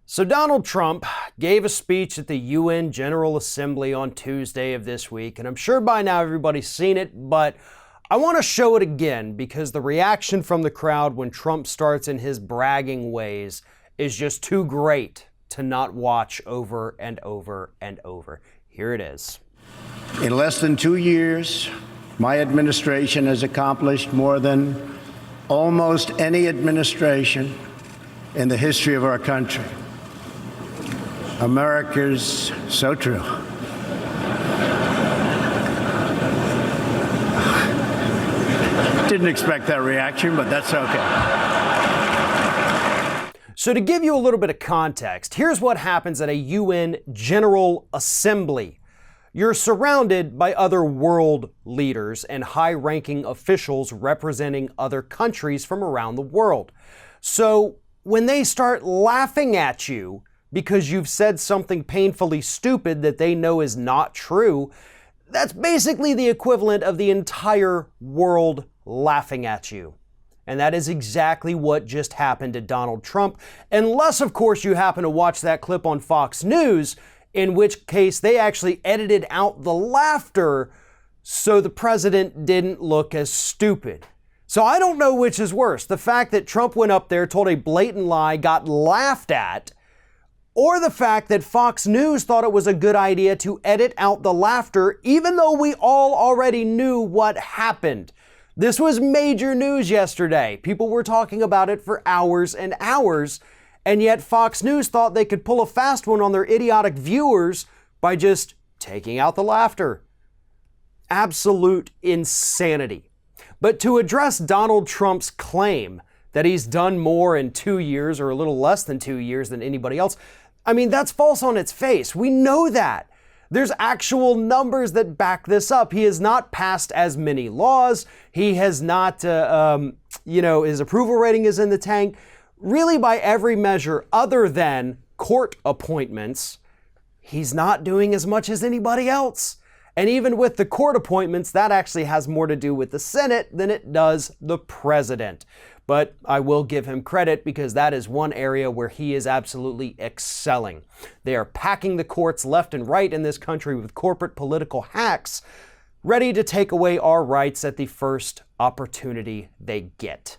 So Donald Trump gave a speech at the UN General Assembly on Tuesday of this week, and I'm sure by now everybody's seen it, but I want to show it again because the reaction from the crowd when Trump starts in his bragging ways is just too great to not watch over and over and over. Here it is. In less than 2 years, my administration has accomplished more than almost any administration in the history of our country. America's so true. Didn't expect that reaction, but that's okay. So to give you a little bit of context, here's what happens at a UN General Assembly. You're surrounded by other world leaders and high-ranking officials representing other countries from around the world. So when they start laughing at you because you've said something painfully stupid that they know is not true, that's basically the equivalent of the entire world laughing at you. And that is exactly what just happened to Donald Trump, unless, of course, you happen to watch that clip on Fox News, in which case they actually edited out the laughter so the president didn't look as stupid. So I don't know which is worse, the fact that Trump went up there, told a blatant lie, got laughed at, or the fact that Fox News thought it was a good idea to edit out the laughter, even though we all already knew what happened. This was major news yesterday. People were talking about it for hours and hours, and yet Fox News thought they could pull a fast one on their idiotic viewers by just taking out the laughter. Absolute insanity. But to address Donald Trump's claim that he's done more in 2 years or a little less than 2 years than anybody else, I mean, that's false on its face. We know that. There's actual numbers that back this up. He has not passed as many laws. He has not, his approval rating is in the tank. Really, by every measure other than court appointments, he's not doing as much as anybody else. And even with the court appointments, that actually has more to do with the Senate than it does the president. But I will give him credit because that is one area where he is absolutely excelling. They are packing the courts left and right in this country with corporate political hacks, ready to take away our rights at the first opportunity they get.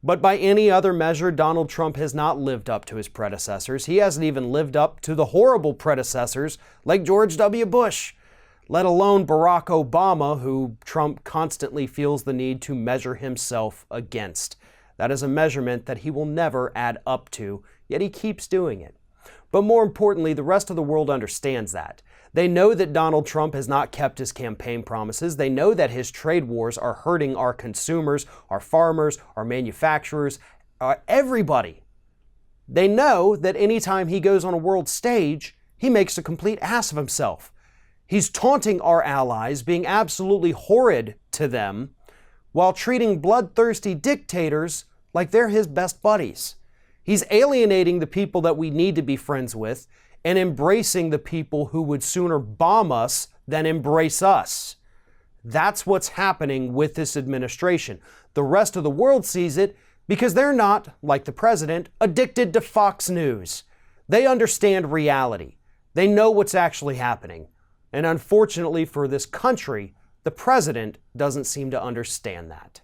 But by any other measure, Donald Trump has not lived up to his predecessors. He hasn't even lived up to the horrible predecessors like George W. Bush, let alone Barack Obama, who Trump constantly feels the need to measure himself against. That is a measurement that he will never add up to, yet he keeps doing it. But more importantly, the rest of the world understands that. They know that Donald Trump has not kept his campaign promises. They know that his trade wars are hurting our consumers, our farmers, our manufacturers, everybody. They know that anytime he goes on a world stage, he makes a complete ass of himself. He's taunting our allies, being absolutely horrid to them, while treating bloodthirsty dictators like they're his best buddies. He's alienating the people that we need to be friends with and embracing the people who would sooner bomb us than embrace us. That's what's happening with this administration. The rest of the world sees it because they're not, like the president, addicted to Fox News. They understand reality. They know what's actually happening. And unfortunately for this country, the president doesn't seem to understand that.